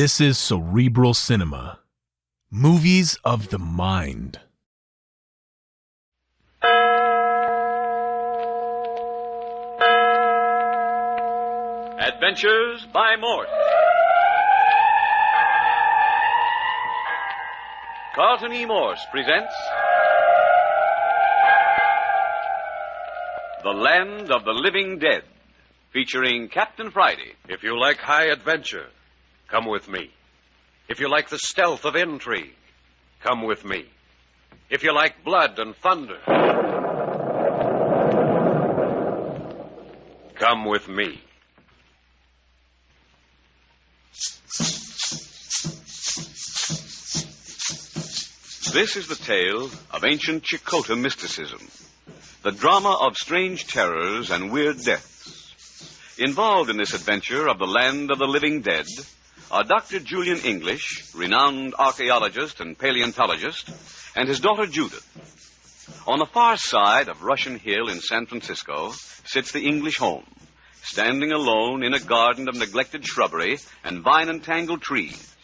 This is Cerebral Cinema. Movies of the mind. Adventures by Morse. Carlton E. Morse presents The Land of the Living Dead, featuring Captain Friday. If you like high adventure, come with me. If you like the stealth of intrigue, come with me. If you like blood and thunder, come with me. This is the tale of ancient Chicota mysticism, the drama of strange terrors and weird deaths. Involved in this adventure of the land of the living dead are Dr. Julian English, renowned archaeologist and paleontologist, and his daughter Judith. On the far side of Russian Hill in San Francisco sits the English home, standing alone in a garden of neglected shrubbery and vine-entangled trees.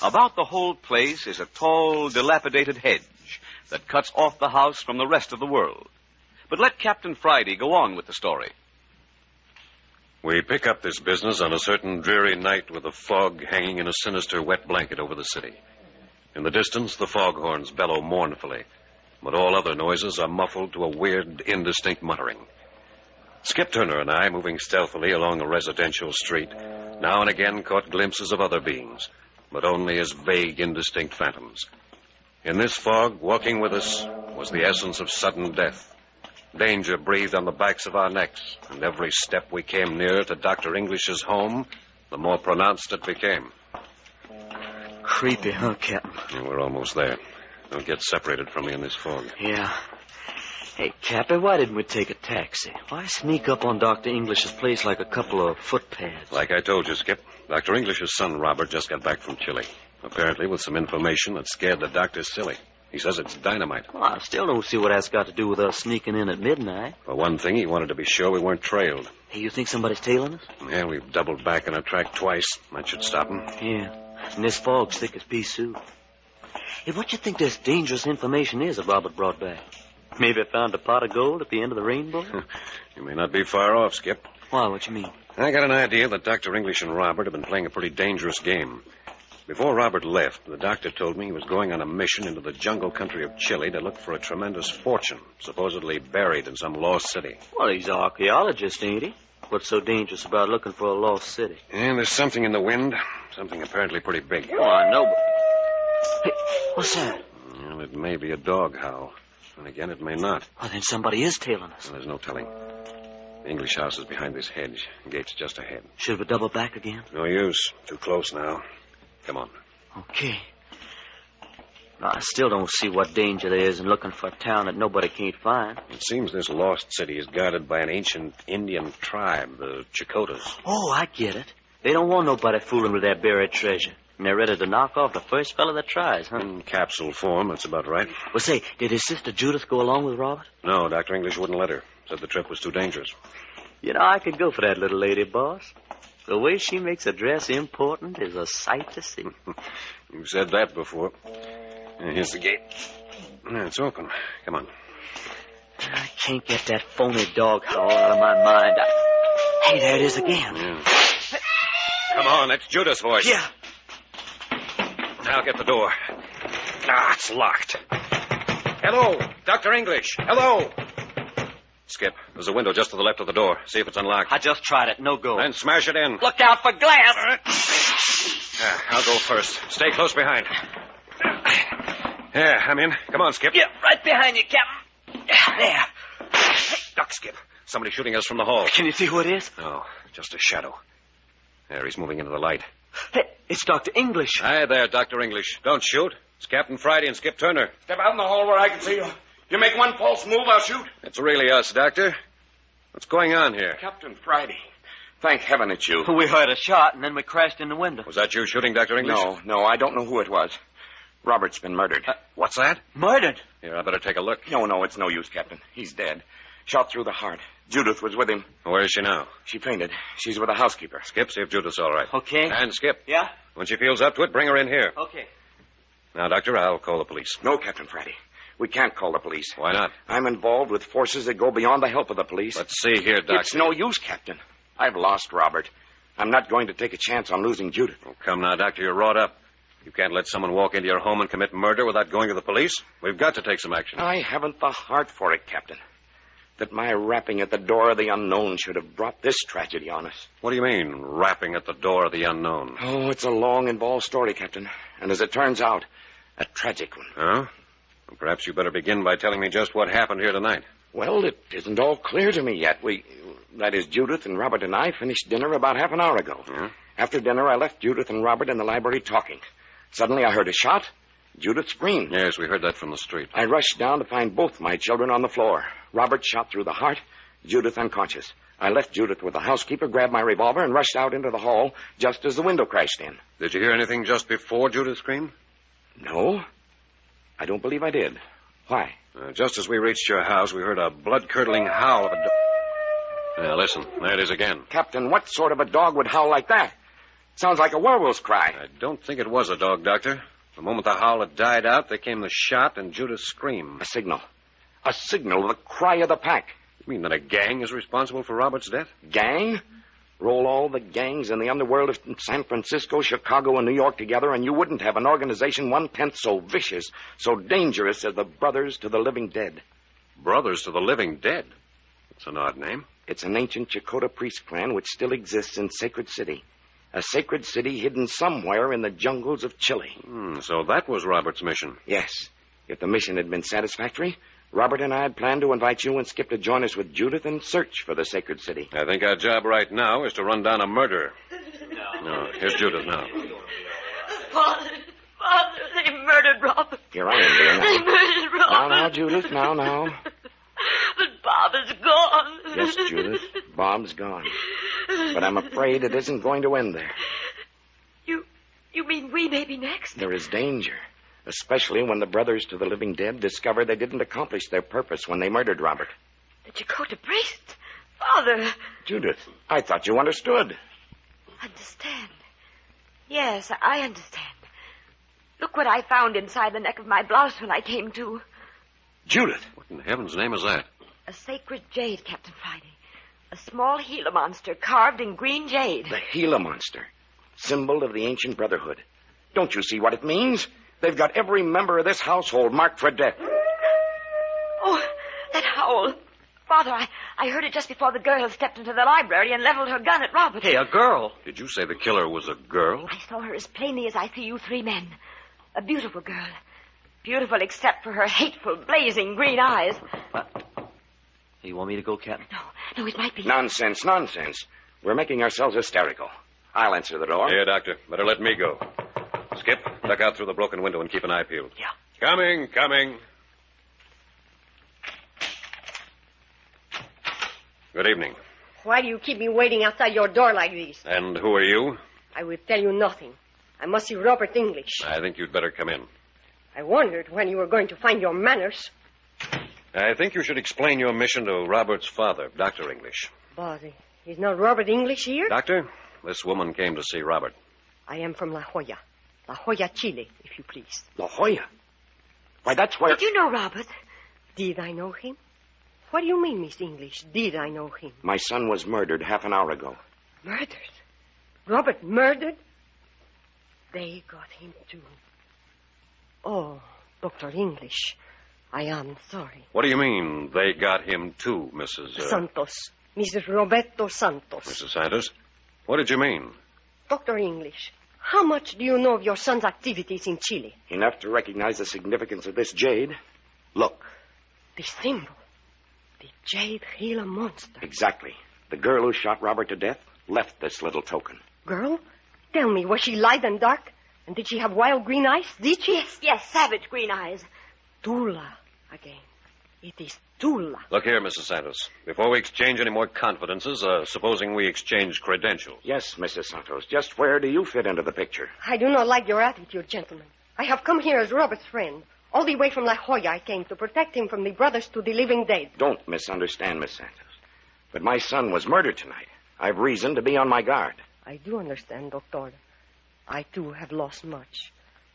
About the whole place is a tall, dilapidated hedge that cuts off the house from the rest of the world. But let Captain Friday go on with the story. We pick up this business on a certain dreary night with the fog hanging in a sinister wet blanket over the city. In the distance, the foghorns bellow mournfully, but all other noises are muffled to a weird, indistinct muttering. Skip Turner and I, moving stealthily along a residential street, now and again caught glimpses of other beings, but only as vague, indistinct phantoms. In this fog, walking with us, was the essence of sudden death. Danger breathed on the backs of our necks, and every step we came nearer to Dr. English's home, the more pronounced it became. Creepy, huh, Captain? Yeah, we're almost there. Don't get separated from me in this fog. Yeah. Hey, Captain, why didn't we take a taxi? Why sneak up on Dr. English's place like a couple of footpads? Like I told you, Skip, Dr. English's son, Robert, just got back from Chile. Apparently with some information that scared the doctor silly. He says it's dynamite. Well, I still don't see what that's got to do with us sneaking in at midnight. For one thing, he wanted to be sure we weren't trailed. Hey, you think somebody's tailing us? Yeah, we've doubled back on our track twice. That should stop him. Yeah, and this fog's thick as pea soup. Hey, what you think this dangerous information is that Robert brought back? Maybe I found a pot of gold at the end of the rainbow? You may not be far off, Skip. Why, what you mean? I got an idea that Dr. English and Robert have been playing a pretty dangerous game. Before Robert left, the doctor told me he was going on a mission into the jungle country of Chile to look for a tremendous fortune, supposedly buried in some lost city. Well, he's an archaeologist, ain't he? What's so dangerous about looking for a lost city? And there's something in the wind, something apparently pretty big. Oh, I know, but... Hey, what's that? Well, it may be a dog howl. And again, it may not. Well, then somebody is tailing us. Well, there's no telling. The English house is behind this hedge. The gate's just ahead. Should we double back again? No use. Too close now. Come on. Okay. No, I still don't see what danger there is in looking for a town that nobody can't find. It seems this lost city is guarded by an ancient Indian tribe, the Chicotas. Oh, I get it. They don't want nobody fooling with their buried treasure. And they're ready to knock off the first fellow that tries, huh? In capsule form, that's about right. Well, say, did his sister Judith go along with Robert? No, Dr. English wouldn't let her. Said the trip was too dangerous. You know, I could go for that little lady, boss. The way she makes a dress important is a sight to see. You've said that before. Here's the gate. It's open. Come on. I can't get that phony dog howl out of my mind. Hey, there it is again. Yeah. Come on, that's Judith's voice. Yeah. Now get the door. It's locked. Hello, Dr. English. Hello. Skip, there's a window just to the left of the door. See if it's unlocked. I just tried it. No go. Then smash it in. Look out for glass. I'll go first. Stay close behind. Yeah, I'm in. Come on, Skip. Yeah, right behind you, Captain. There. Duck, Skip. Somebody shooting us from the hall. Can you see who it is? No, just a shadow. There, he's moving into the light. Hey, it's Dr. English. Hi there, Dr. English. Don't shoot. It's Captain Friday and Skip Turner. Step out in the hall where I can see you. You make one false move, I'll shoot. It's really us, Doctor. What's going on here? Captain Friday. Thank heaven it's you. We heard a shot, and then we crashed in the window. Was that you shooting, Dr. English? No, I don't know who it was. Robert's been murdered. What's that? Murdered? Here, I better take a look. No, it's no use, Captain. He's dead. Shot through the heart. Judith was with him. Where is she now? She fainted. She's with the housekeeper. Skip, see if Judith's all right. Okay. And Skip. Yeah? When she feels up to it, bring her in here. Okay. Now, Doctor, I'll call the police. No, Captain Friday. We can't call the police. Why not? I'm involved with forces that go beyond the help of the police. Let's see here, Doctor. It's no use, Captain. I've lost Robert. I'm not going to take a chance on losing Judith. Oh, come now, Doctor, you're wrought up. You can't let someone walk into your home and commit murder without going to the police. We've got to take some action. I haven't the heart for it, Captain. That my rapping at the door of the unknown should have brought this tragedy on us. What do you mean, rapping at the door of the unknown? Oh, it's a long, involved story, Captain. And as it turns out, a tragic one. Huh? Well, perhaps you better begin by telling me just what happened here tonight. Well, it isn't all clear to me yet. That is, Judith and Robert and I finished dinner about half an hour ago. Yeah? After dinner, I left Judith and Robert in the library talking. Suddenly, I heard a shot. Judith screamed. Yes, we heard that from the street. I rushed down to find both my children on the floor. Robert shot through the heart, Judith unconscious. I left Judith with the housekeeper, grabbed my revolver, and rushed out into the hall just as the window crashed in. Did you hear anything just before Judith screamed? No, I don't believe I did. Why? Just as we reached your house, we heard a blood-curdling howl of a dog. Now, listen, there it is again. Captain, what sort of a dog would howl like that? Sounds like a werewolf's cry. I don't think it was a dog, Doctor. The moment the howl had died out, there came the shot and Judith's scream. A signal. A signal, the cry of the pack. You mean that a gang is responsible for Robert's death? Gang? Roll all the gangs in the underworld of San Francisco, Chicago, and New York together, and you wouldn't have an organization 1/10 so vicious, so dangerous as the Brothers to the Living Dead. Brothers to the Living Dead? That's an odd name. It's an ancient Chakotah priest clan which still exists in Sacred City. A sacred city hidden somewhere in the jungles of Chile. So that was Robert's mission. Yes. If the mission had been satisfactory, Robert and I had planned to invite you and Skip to join us with Judith and search for the sacred city. I think our job right now is to run down a murderer. No, here's Judith now. Father, they murdered Robert. Here I am, dear. They murdered Robert. Now, Judith, now. But Bob is gone. Yes, Judith, Bob's gone. But I'm afraid it isn't going to end there. You mean we may be next? There is danger, especially when the Brothers to the Living Dead discover they didn't accomplish their purpose when they murdered Robert. The Chakotah priest? Father. Judith, I thought you understood. Understand? Yes, I understand. Look what I found inside the neck of my blouse when I came to. Judith! What in heaven's name is that? A sacred jade, Captain Friday. A small Gila monster carved in green jade. The Gila monster, symbol of the ancient brotherhood. Don't you see what it means? They've got every member of this household marked for death. Oh, that howl. Father, I heard it just before the girl stepped into the library and leveled her gun at Robert. Hey, a girl. Did you say the killer was a girl? I saw her as plainly as I see you three men. A beautiful girl. Beautiful except for her hateful, blazing green eyes. You want me to go, Captain? No, it might be... Nonsense. We're making ourselves hysterical. I'll answer the door. Here, Doctor. Better let me go. Skip, duck out through the broken window and keep an eye peeled. Yeah. Coming. Good evening. Why do you keep me waiting outside your door like this? And who are you? I will tell you nothing. I must see Robert English. I think you'd better come in. I wondered when you were going to find your manners. I think you should explain your mission to Robert's father, Dr. English. But is not Robert English here? Doctor, this woman came to see Robert. I am from La Jolla, Chile, if you please. La Jolla? Why, that's where... Did you know Robert? Did I know him? What do you mean, Miss English? Did I know him? My son was murdered half an hour ago. Murdered? Robert murdered? They got him, too. Oh, Dr. English, I am sorry. What do you mean, they got him too, Mrs. Santos. Mrs. Roberto Santos. Mrs. Santos? What did you mean? Dr. English, how much do you know of your son's activities in Chile? Enough to recognize the significance of this jade. Look. The symbol. The jade Gila monster. Exactly. The girl who shot Robert to death left this little token. Girl? Tell me, was she light and dark? And did she have wild green eyes? Did she? Yes, savage green eyes. Tula again. It is Tula. Look here, Mrs. Santos. Before we exchange any more confidences, supposing we exchange credentials. Yes, Mrs. Santos. Just where do you fit into the picture? I do not like your attitude, gentlemen. I have come here as Robert's friend. All the way from La Jolla I came to protect him from the Brothers to the Living Dead. Don't misunderstand, Miss Santos. But my son was murdered tonight. I've reason to be on my guard. I do understand, Doctor. I, too, have lost much.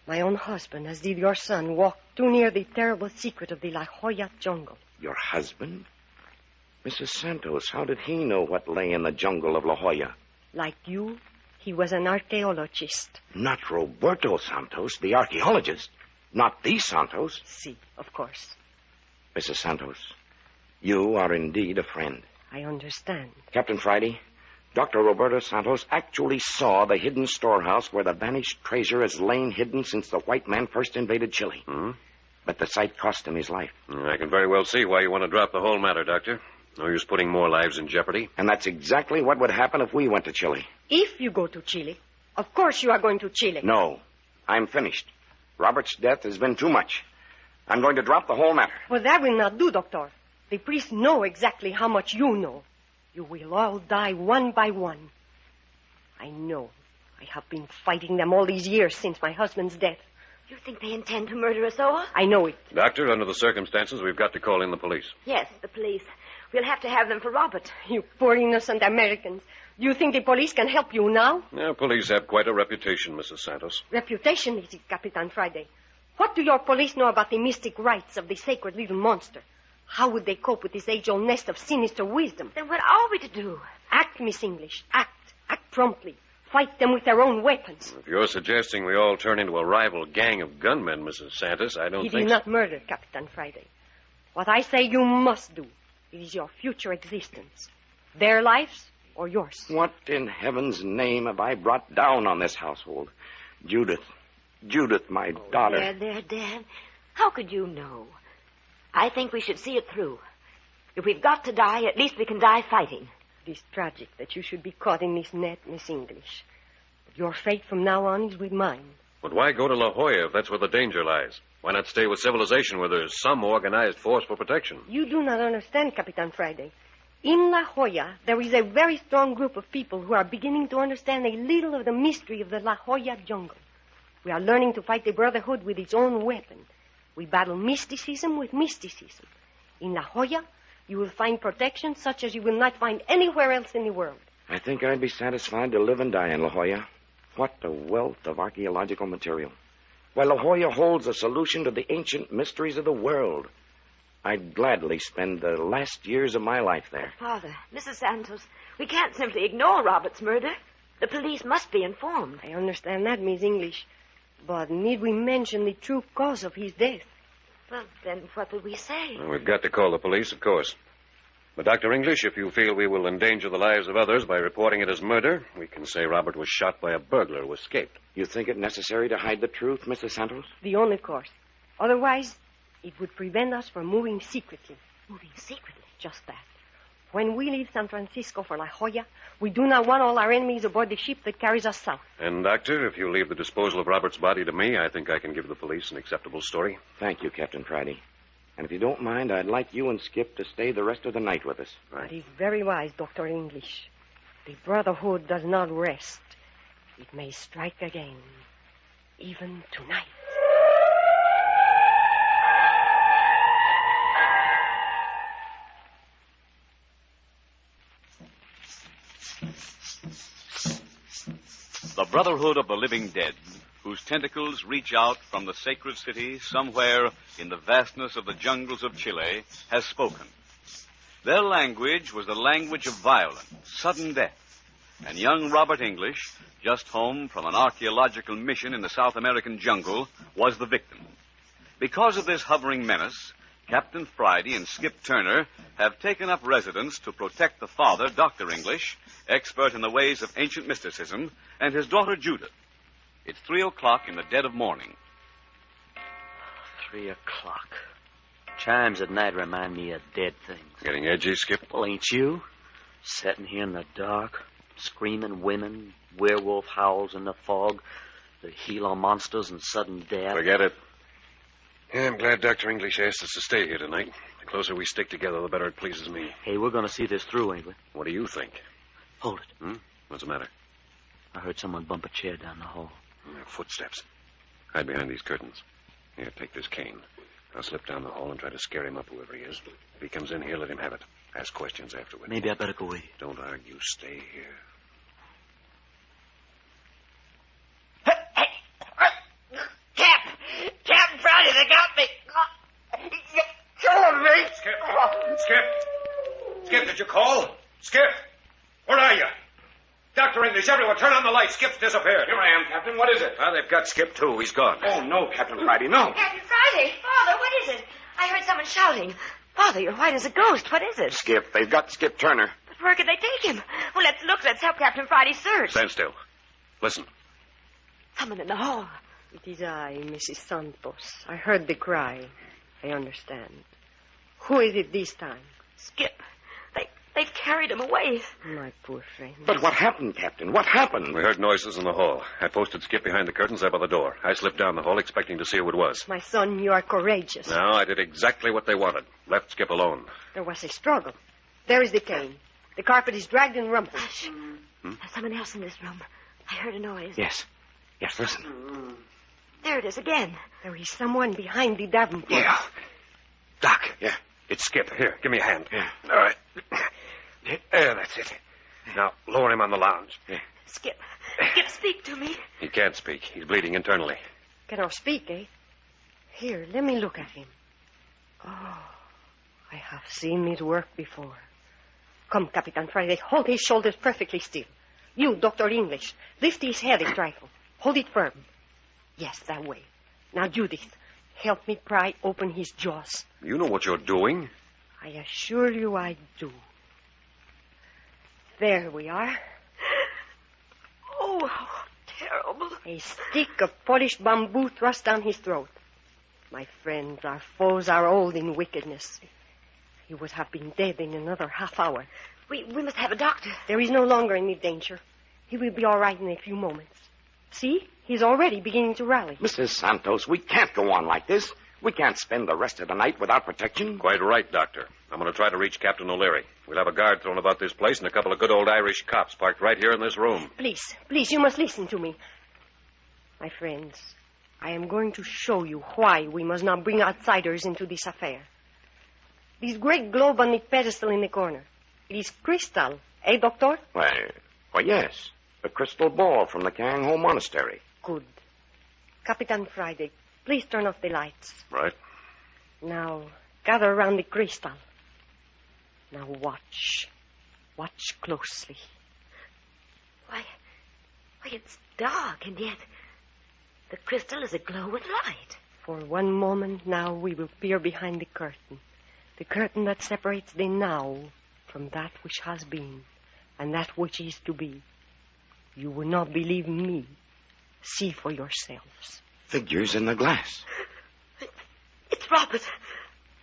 My own husband, as did your son, walked too near the terrible secret of the La Jolla jungle. Your husband? Mrs. Santos, how did he know what lay in the jungle of La Jolla? Like you, he was an archaeologist. Not Roberto Santos, the archaeologist. Not the Santos. Si, of course. Mrs. Santos, you are indeed a friend. I understand. Captain Friday, Dr. Roberto Santos actually saw the hidden storehouse where the vanished treasure has lain hidden since the white man first invaded Chile. Hmm? But the sight cost him his life. I can very well see why you want to drop the whole matter, Doctor. No use putting more lives in jeopardy. And that's exactly what would happen if we went to Chile. If you go to Chile, of course you are going to Chile. No, I'm finished. Robert's death has been too much. I'm going to drop the whole matter. Well, that will not do, Doctor. The priests know exactly how much you know. You will all die one by one. I know. I have been fighting them all these years since my husband's death. You think they intend to murder us all? I know it. Doctor, under the circumstances, we've got to call in the police. Yes, the police. We'll have to have them for Robert. You poor innocent Americans. Do you think the police can help you now? Now, police have quite a reputation, Mrs. Santos. Reputation is it, Capitan Friday. What do your police know about the mystic rites of the sacred little monster? How would they cope with this age-old nest of sinister wisdom? Then what are we to do? Act, Miss English. Act. Act promptly. Fight them with their own weapons. If you're suggesting we all turn into a rival gang of gunmen, Mrs. Santos, I don't He think did not murder Capitan Friday. What I say you must do. It is your future existence. Their lives or yours. What in heaven's name have I brought down on this household? Judith, my daughter. There, Dad. How could you know? I think we should see it through. If we've got to die, at least we can die fighting. It is tragic that you should be caught in this net, Miss English. But your fate from now on is with mine. But why go to La Jolla if that's where the danger lies? Why not stay with civilization where there's some organized force for protection? You do not understand, Capitan Friday. In La Jolla, there is a very strong group of people who are beginning to understand a little of the mystery of the La Jolla jungle. We are learning to fight the Brotherhood with its own weapon. We battle mysticism with mysticism. In La Jolla, you will find protection such as you will not find anywhere else in the world. I think I'd be satisfied to live and die in La Jolla. What a wealth of archaeological material. Why, La Jolla holds a solution to the ancient mysteries of the world. I'd gladly spend the last years of my life there. Father, Mrs. Santos, we can't simply ignore Robert's murder. The police must be informed. I understand that, Miss English. But need we mention the true cause of his death? Well, then what will we say? Well, we've got to call the police, of course. But, Dr. English, if you feel we will endanger the lives of others by reporting it as murder, we can say Robert was shot by a burglar who escaped. You think it necessary to hide the truth, Mrs. Santos? The only course. Otherwise, it would prevent us from moving secretly. Moving secretly? Just that. When we leave San Francisco for La Jolla, we do not want all our enemies aboard the ship that carries us south. And, Doctor, if you leave the disposal of Robert's body to me, I think I can give the police an acceptable story. Thank you, Captain Friday. And if you don't mind, I'd like you and Skip to stay the rest of the night with us. That is very wise, Dr. English. The Brotherhood does not rest. It may strike again, even tonight. The Brotherhood of the Living Dead, whose tentacles reach out from the sacred city somewhere in the vastness of the jungles of Chile, has spoken. Their language was the language of violence, sudden death, and young Robert English, just home from an archaeological mission in the South American jungle, was the victim. Because of this hovering menace, Captain Friday and Skip Turner have taken up residence to protect the father, Dr. English, expert in the ways of ancient mysticism, and his daughter, Judith. It's 3:00 in the dead of morning. 3 o'clock. Chimes at night remind me of dead things. Getting edgy, Skip? Well, ain't you? Sitting here in the dark, screaming women, werewolf howls in the fog, the Gila monsters and sudden death. Forget it. Yeah, I'm glad Dr. English asked us to stay here tonight. The closer we stick together, the better it pleases me. Hey, we're going to see this through, ain't we? What do you think? Hold it. What's the matter? I heard someone bump a chair down the hall. Footsteps. Hide behind these curtains. Here, take this cane. I'll slip down the hall and try to scare him up, whoever he is. If he comes in here, let him have it. Ask questions afterward. Maybe I better go with you. Don't argue. Stay here. Captain Friday, they got me. You're killing me. Skip, did you call? Skip, where are you? Dr. English, everyone, turn on the light. Skip's disappeared. Here I am, Captain. What is it? Well, they've got Skip, too. He's gone. Oh, no, Captain Friday, no. Captain Friday, Father, what is it? I heard someone shouting. Father, you're white as a ghost. What is it? Skip. They've got Skip Turner. But where could they take him? Well, let's look. Let's help Captain Friday search. Stand still. Listen. Someone in the hall. It is I, Mrs. Santos. I heard the cry. I understand. Who is it this time? Skip. They've carried him away. My poor friend. But what happened, Captain? What happened? We heard noises in the hall. I posted Skip behind the curtains there by the door. I slipped down the hall expecting to see who it was. My son, you are courageous. No, I did exactly what they wanted. Left Skip alone. There was a struggle. There is the cane. The carpet is dragged and rumpled. Hush. There's someone else in this room. I heard a noise. Yes, listen. There it is again. There is someone behind the davenport. Yeah. Doc. Yeah. It's Skip. Here, give me a hand. Yeah. All right. That's it. Now, lower him on the lounge. Yeah. Skip, speak to me. He can't speak. He's bleeding internally. Cannot speak, eh? Here, let me look at him. Oh, I have seen it work before. Come, Capitan Friday, hold his shoulders perfectly still. You, Dr. English, lift his head a trifle. Hold it firm. Yes, that way. Now, Judith, help me pry open his jaws. You know what you're doing. I assure you I do. There we are. Oh, how terrible. A stick of polished bamboo thrust down his throat. My friends, our foes are old in wickedness. He would have been dead in another half hour. We must have a doctor. There is no longer any danger. He will be all right in a few moments. See? He's already beginning to rally. Mrs. Santos, we can't go on like this. We can't spend the rest of the night without protection. Quite right, Doctor. I'm going to try to reach Captain O'Leary. We'll have a guard thrown about this place and a couple of good old Irish cops parked right here in this room. Please, you must listen to me. My friends, I am going to show you why we must not bring outsiders into this affair. This great globe on the pedestal in the corner. It is crystal, eh, Doctor? Why, yes. The crystal ball from the Kang Ho Monastery. Good. Capitan Friday, please turn off the lights. Right. Now, gather around the crystal. Now watch. Watch closely. Why, it's dark, and yet the crystal is aglow with light. For one moment now we will peer behind the curtain. The curtain that separates the now from that which has been and that which is to be. You will not believe me. See for yourselves. Figures in the glass. It's Robert.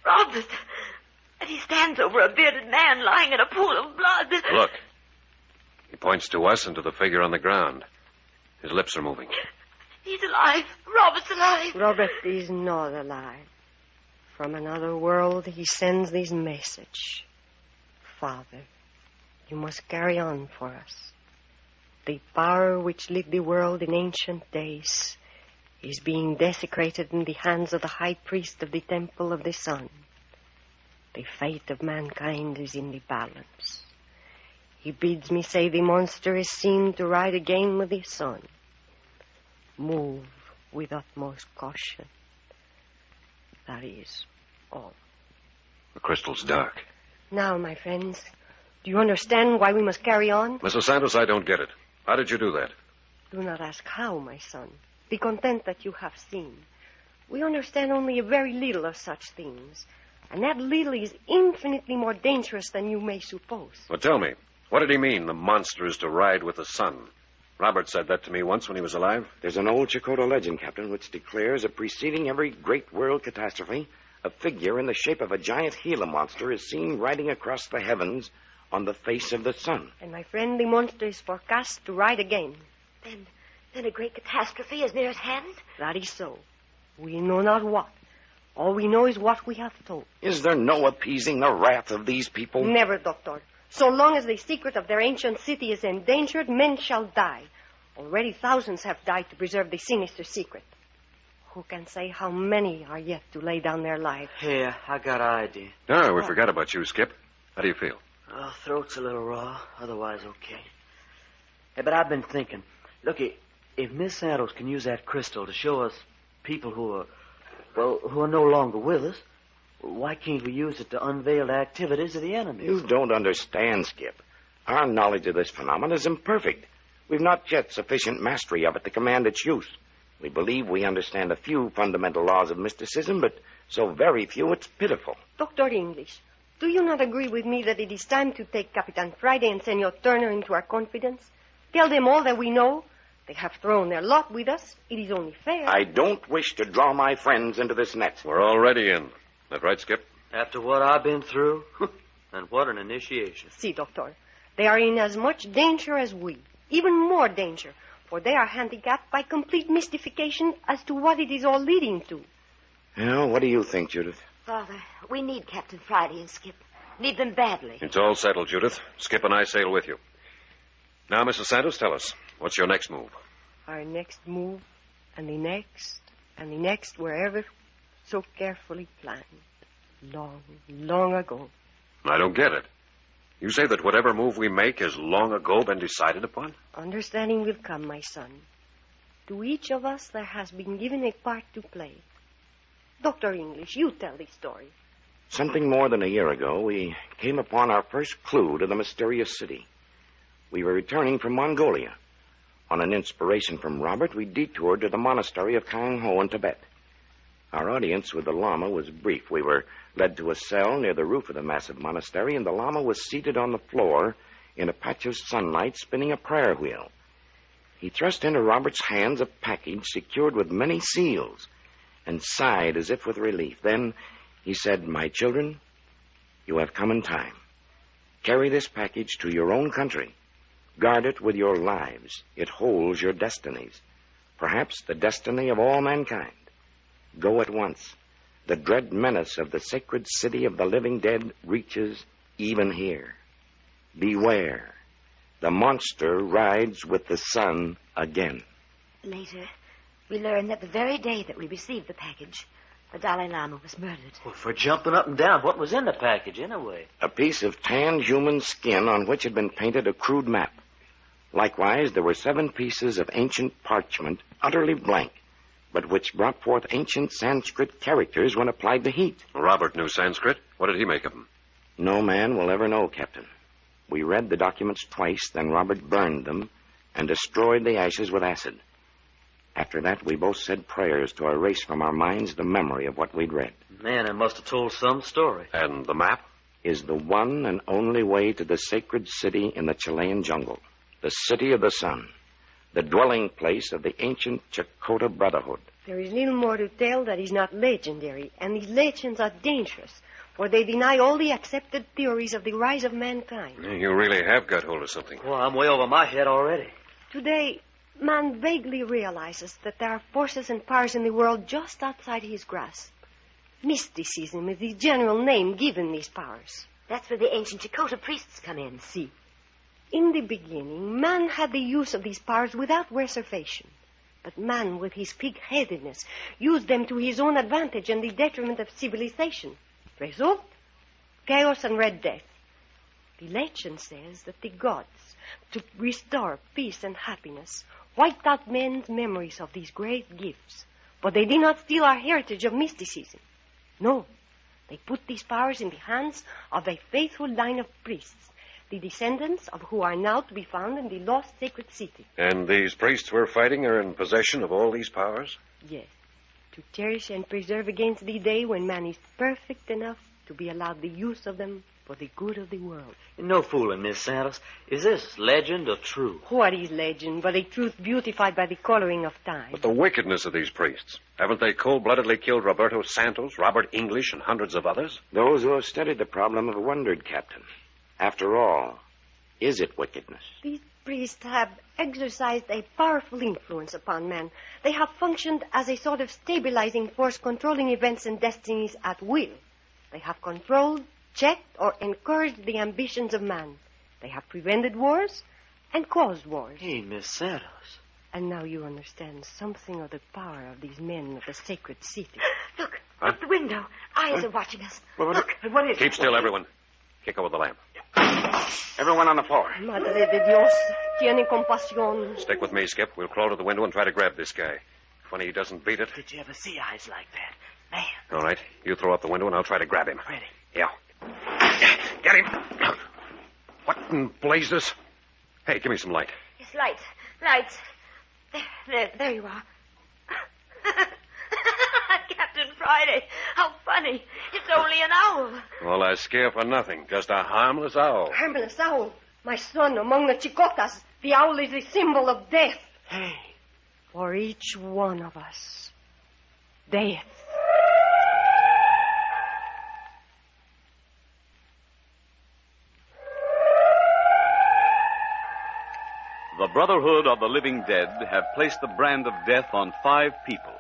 Robert. And he stands over a bearded man lying in a pool of blood. Look. He points to us and to the figure on the ground. His lips are moving. He's alive. Robert's alive. Robert is not alive. From another world, he sends this message. Father, you must carry on for us. The power which lit the world in ancient days is being desecrated in the hands of the high priest of the temple of the sun. The fate of mankind is in the balance. He bids me say the monster is seen to ride again with the sun. Move with utmost caution. That is all. The crystal's dark. Now, my friends, do you understand why we must carry on? Mrs. Santos, I don't get it. How did you do that? Do not ask how, my son. Be content that you have seen. We understand only a very little of such things, and that little is infinitely more dangerous than you may suppose. Well, tell me, what did he mean, the monster is to ride with the sun? Robert said that to me once when he was alive. There's an old Chakotay legend, Captain, which declares that preceding every great world catastrophe, a figure in the shape of a giant Gila monster is seen riding across the heavens on the face of the sun. And, my friend, the monster is forecast to ride again. Then a great catastrophe is near at hand? That is so. We know not what. All we know is what we have told. Is there no appeasing the wrath of these people? Never, Doctor. So long as the secret of their ancient city is endangered, men shall die. Already thousands have died to preserve the sinister secret. Who can say how many are yet to lay down their lives? Here, I got an idea. No, we forgot about you, Skip. How do you feel? Oh, throat's a little raw. Otherwise, okay. Hey, but I've been thinking. Look, if Miss Santos can use that crystal to show us people who are no longer with us, why can't we use it to unveil the activities of the enemy? You don't understand, Skip. Our knowledge of this phenomenon is imperfect. We've not yet sufficient mastery of it to command its use. We believe we understand a few fundamental laws of mysticism, but so very few it's pitiful. Dr. English, do you not agree with me that it is time to take Capitan Friday and Senor Turner into our confidence? Tell them all that we know. They have thrown their lot with us. It is only fair. I don't wish to draw my friends into this net. We're already in. That right, Skip? After what I've been through, and what an initiation. See, Doctor, they are in as much danger as we. Even more danger, for they are handicapped by complete mystification as to what it is all leading to. Well, what do you think, Judith? Father, we need Captain Friday and Skip. Need them badly. It's all settled, Judith. Skip and I sail with you. Now, Mrs. Santos, tell us, what's your next move? Our next move, and the next were ever so carefully planned. Long, long ago. I don't get it. You say that whatever move we make has long ago been decided upon? Understanding will come, my son. To each of us there has been given a part to play. Dr. English, you tell the story. Something more than a year ago, we came upon our first clue to the mysterious city. We were returning from Mongolia. On an inspiration from Robert, we detoured to the monastery of Kang Ho in Tibet. Our audience with the Lama was brief. We were led to a cell near the roof of the massive monastery, and the Lama was seated on the floor in a patch of sunlight spinning a prayer wheel. He thrust into Robert's hands a package secured with many seals and sighed as if with relief. Then he said, "My children, you have come in time. Carry this package to your own country. Guard it with your lives. It holds your destinies, perhaps the destiny of all mankind. Go at once. The dread menace of the sacred city of the living dead reaches even here. Beware. The monster rides with the sun again." Later, we learned that the very day that we received the package, the Dalai Lama was murdered. Well, for jumping up and down, what was in the package, anyway? A piece of tanned human skin on which had been painted a crude map. Likewise, there were 7 pieces of ancient parchment, utterly blank, but which brought forth ancient Sanskrit characters when applied to heat. Robert knew Sanskrit. What did he make of them? No man will ever know, Captain. We read the documents twice, then Robert burned them and destroyed the ashes with acid. After that, we both said prayers to erase from our minds the memory of what we'd read. Man, it must have told some story. And the map? Is the one and only way to the sacred city in the Chilean jungle, the city of the sun, the dwelling place of the ancient Chakotay Brotherhood. There is little more to tell that is not legendary, and these legends are dangerous, for they deny all the accepted theories of the rise of mankind. You really have got hold of something. Well, I'm way over my head already. Today, man vaguely realizes that there are forces and powers in the world just outside his grasp. Mysticism is the general name given these powers. That's where the ancient Chakotay priests come in. See, in the beginning, man had the use of these powers without reservation. But man, with his pig-headedness, used them to his own advantage and the detriment of civilization. Result? Chaos and red death. The legend says that the gods, to restore peace and happiness, wiped out men's memories of these great gifts. But they did not steal our heritage of mysticism. No, they put these powers in the hands of a faithful line of priests, the descendants of who are now to be found in the lost sacred city. And these priests we're fighting are in possession of all these powers? Yes, to cherish and preserve against the day when man is perfect enough to be allowed the use of them for the good of the world. No fooling, Miss Santos. Is this legend or true? What is legend but a truth beautified by the coloring of time? But the wickedness of these priests. Haven't they cold-bloodedly killed Roberto Santos, Robert English, and hundreds of others? Those who have studied the problem have wondered, Captain. After all, is it wickedness? These priests have exercised a powerful influence upon man. They have functioned as a sort of stabilizing force controlling events and destinies at will. They have controlled, checked, or encouraged the ambitions of man. They have prevented wars and caused wars. Hey, Miss Santos. And now you understand something of the power of these men of the sacred city. Look, out the window. Eyes are watching us. Well, Look, what is Keep it? still, everyone. Kick over the lamp. Everyone on the floor. Madre de Dios, tiene compasión. Stick with me, Skip. We'll crawl to the window and try to grab this guy. Funny he doesn't beat it. Did you ever see eyes like that? Man. All right. You throw up the window and I'll try to grab him. Ready. Yeah. Get him. What in blazes? Hey, give me some light. Yes, lights. Lights. There you are. Captain Friday. How funny. It's only an owl. All I scare for nothing. Just a harmless owl. Harmless owl. My son, among the Chicotas, the owl is a symbol of death. Hey. For each one of us. Death. The Brotherhood of the Living Dead have placed the brand of death on 5 people.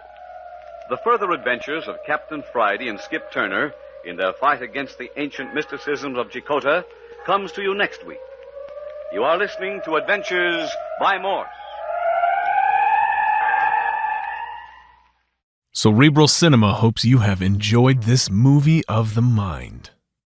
The further adventures of Captain Friday and Skip Turner in their fight against the ancient mysticisms of Chicota comes to you next week. You are listening to Adventures by Morse. Cerebral Cinema hopes you have enjoyed this movie of the mind.